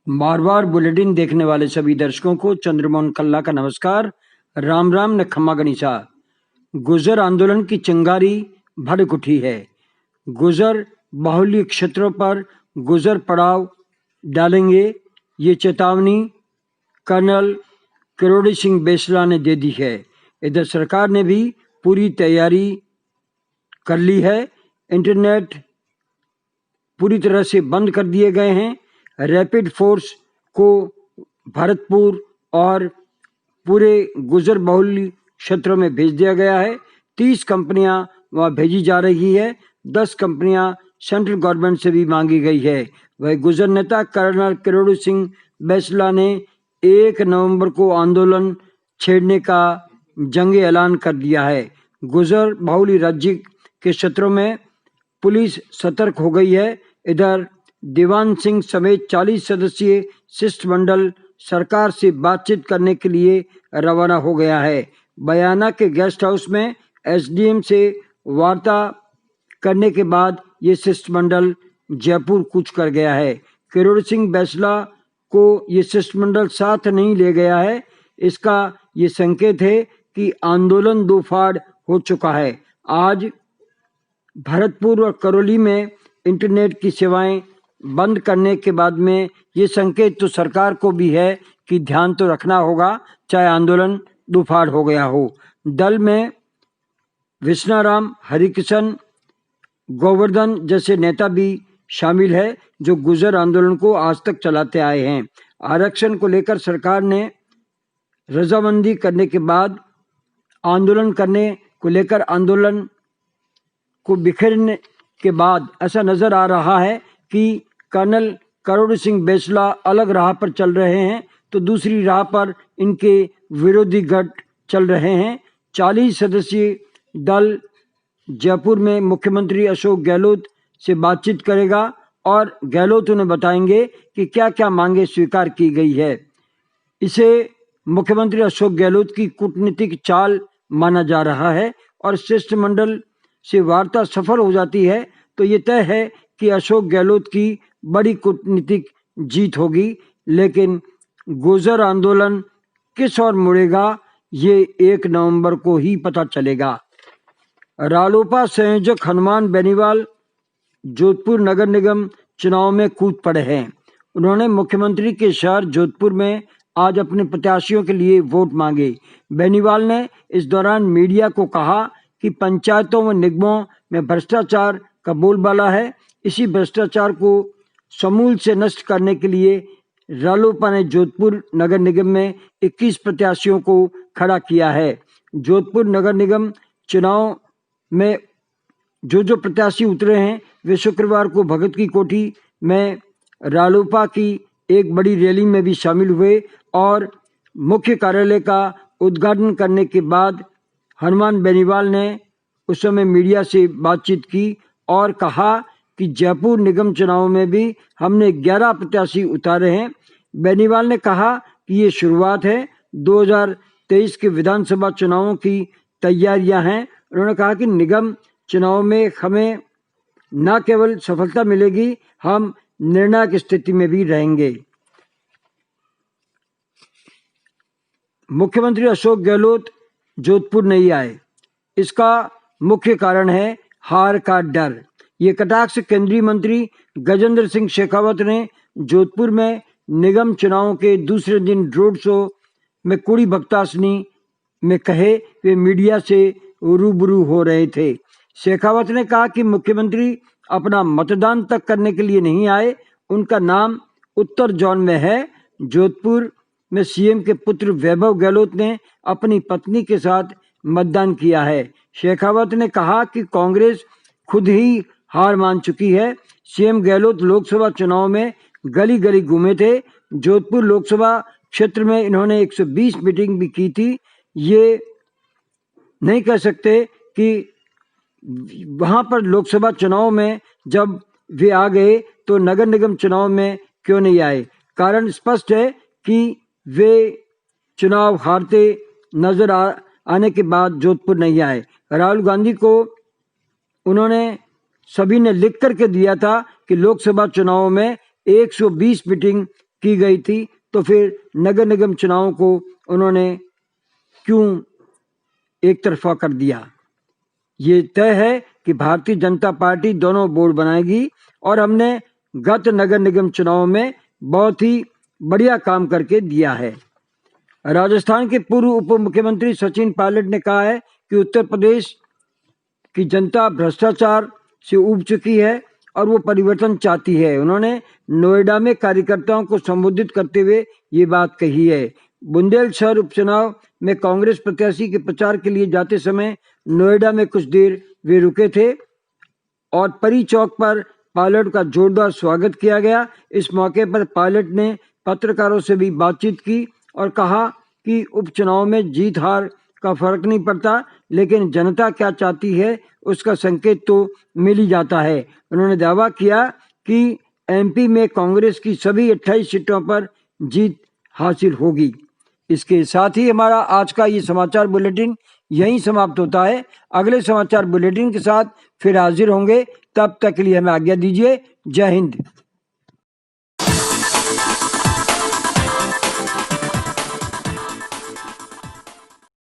बार बार bulletin देखने वाले सभी दर्शकों को चंद्रमोहन कल्ला का नमस्कार। राम राम न खम्मा गणिसा। गुर्जर आंदोलन की चिंगारी भड़क उठी है। गुर्जर बाहुल्य क्षेत्रों पर गुर्जर पड़ाव डालेंगे, ये चेतावनी कर्नल किरोड़ी सिंह बेसला ने दे दी है। इधर सरकार ने भी पूरी तैयारी कर ली है। इंटरनेट पूरी तरह से बंद कर दिए गए हैं। रैपिड फोर्स को भरतपुर और पूरे गुर्जर बहुल क्षेत्रों में भेज दिया गया है। 30 कंपनियां वहां भेजी जा रही है। 10 कंपनियां सेंट्रल गवर्नमेंट से भी मांगी गई है। वह गुर्जर नेता कर्नल किरोड़ी सिंह बैसला ने 1 नवंबर को आंदोलन छेड़ने का जंगी ऐलान कर दिया है। गुर्जर बहुल राज्य के क्षेत्रों में पुलिस सतर्क हो गई है। इधर दीवान सिंह समेत 40 सदस्यीय शिष्टमंडल सरकार से बातचीत करने के लिए रवाना हो गया है। बयाना के गेस्ट हाउस में एसडीएम से वार्ता करने के बाद ये शिष्टमंडल जयपुर कूच कर गया है। किरोड़ी सिंह बैसला को ये शिष्टमंडल साथ नहीं ले गया है। इसका ये संकेत है कि आंदोलन दो फाड़ हो चुका है। आज भरतपुर और करौली में इंटरनेट की सेवाएं बंद करने के बाद में ये संकेत तो सरकार को भी है कि ध्यान तो रखना होगा, चाहे आंदोलन दुफाड़ हो गया हो। दल में विष्णाराम, हरिकिशन, गोवर्धन जैसे नेता भी शामिल है, जो गुर्जर आंदोलन को आज तक चलाते आए हैं। आरक्षण को लेकर सरकार ने रजामंदी करने के बाद आंदोलन करने को लेकर आंदोलन को बिखेरने के बाद ऐसा नजर आ रहा है कि कर्नल किरोड़ी सिंह बैसला अलग राह पर चल रहे हैं, तो दूसरी राह पर इनके विरोधी गठ चल रहे हैं। 40 सदस्यीय दल जयपुर में मुख्यमंत्री अशोक गहलोत से बातचीत करेगा और गहलोत उन्हें बताएंगे कि क्या क्या मांगे स्वीकार की गई है। इसे मुख्यमंत्री अशोक गहलोत की कूटनीतिक चाल माना जा रहा है और शिष्टमंडल से वार्ता सफल हो जाती है तो ये तय है कि अशोक गहलोत की बड़ी कूटनीतिक जीत होगी। लेकिन गुर्जर आंदोलन किस ओर मुड़ेगा ये 1 नवंबर को ही पता चलेगा। रालोपा संयोजक हनुमान बेनीवाल जोधपुर नगर निगम चुनाव में कूद पड़े हैं। उन्होंने मुख्यमंत्री के शहर जोधपुर में आज अपने प्रत्याशियों के लिए वोट मांगे। बेनीवाल ने इस दौरान मीडिया को कहा कि पंचायतों व निगमों में भ्रष्टाचार का बोलबाला है। इसी भ्रष्टाचार को समूल से नष्ट करने के लिए रालोपा ने जोधपुर नगर निगम में 21 प्रत्याशियों को खड़ा किया है। जोधपुर नगर निगम चुनाव में जो प्रत्याशी उतरे हैं वे शुक्रवार को भगत की कोठी में रालोपा की एक बड़ी रैली में भी शामिल हुए और मुख्य कार्यालय का उद्घाटन करने के बाद हनुमान बेनीवाल ने उस समय मीडिया से बातचीत की और कहा कि जयपुर निगम चुनाव में भी हमने 11 प्रत्याशी उतारे हैं। बेनीवाल ने कहा कि ये शुरुआत है, 2023 के विधानसभा चुनावों की तैयारियां हैं। उन्होंने कहा कि निगम चुनाव में हमें न केवल सफलता मिलेगी, हम निर्णायक स्थिति में भी रहेंगे। मुख्यमंत्री अशोक गहलोत जोधपुर नहीं आए, इसका मुख्य कारण है हार का डर। ये कटाक्ष केंद्रीय मंत्री गजेंद्र सिंह शेखावत ने जोधपुर में निगम चुनाव के दूसरे दिन रोड शो में कुड़ी भक्तासनी में कहे वे मीडिया से रूबरू हो रहे थे। शेखावत ने कहा कि मुख्यमंत्री अपना मतदान तक करने के लिए नहीं आए, उनका नाम उत्तर जोन में है। जोधपुर में सीएम के पुत्र वैभव गहलोत ने अपनी पत्नी के साथ मतदान किया है। शेखावत ने कहा कि कांग्रेस खुद ही हार मान चुकी है। सीएम गहलोत लोकसभा चुनाव में गली गली घूमे थे। जोधपुर लोकसभा क्षेत्र में इन्होंने 120 मीटिंग भी की थी। ये नहीं कह सकते कि वहां पर लोकसभा चुनाव में जब वे आ गए तो नगर निगम चुनाव में क्यों नहीं आए। कारण स्पष्ट है कि वे चुनाव हारते नजर आने के बाद जोधपुर नहीं आए। राहुल गांधी को उन्होंने सभी ने लिख करके दिया था कि लोकसभा चुनाव में 120 मीटिंग की गई थी, तो फिर नगर निगम चुनावों को उन्होंने क्यों एक तरफा कर दिया। ये तय है कि भारतीय जनता पार्टी दोनों बोर्ड बनाएगी और हमने गत नगर निगम चुनाव में बहुत ही बढ़िया काम करके दिया है। राजस्थान के पूर्व उप मुख्यमंत्री सचिन पायलट ने कहा है कि उत्तर प्रदेश की जनता भ्रष्टाचार से ऊब चुकी है और वो परिवर्तन चाहती है। उन्होंने नोएडा में कार्यकर्ताओं को संबोधित करते हुए ये बात कही है। बुंदेलशहर उपचुनाव में कांग्रेस प्रत्याशी के प्रचार के लिए जाते समय नोएडा में कुछ देर वे रुके थे और परी चौक पर पायलट का जोरदार स्वागत किया गया। इस मौके पर पायलट ने पत्रकारों से भी बातचीत की और कहा कि उपचुनाव में जीत हार का फर्क नहीं पड़ता, लेकिन जनता क्या चाहती है उसका संकेत तो मिल ही जाता है। उन्होंने दावा किया कि एमपी में कांग्रेस की सभी 28 सीटों पर जीत हासिल होगी। इसके साथ ही हमारा आज का ये समाचार बुलेटिन यहीं समाप्त होता है। अगले समाचार बुलेटिन के साथ फिर हाजिर होंगे, तब तक के लिए हमें आज्ञा दीजिए। जय हिंद।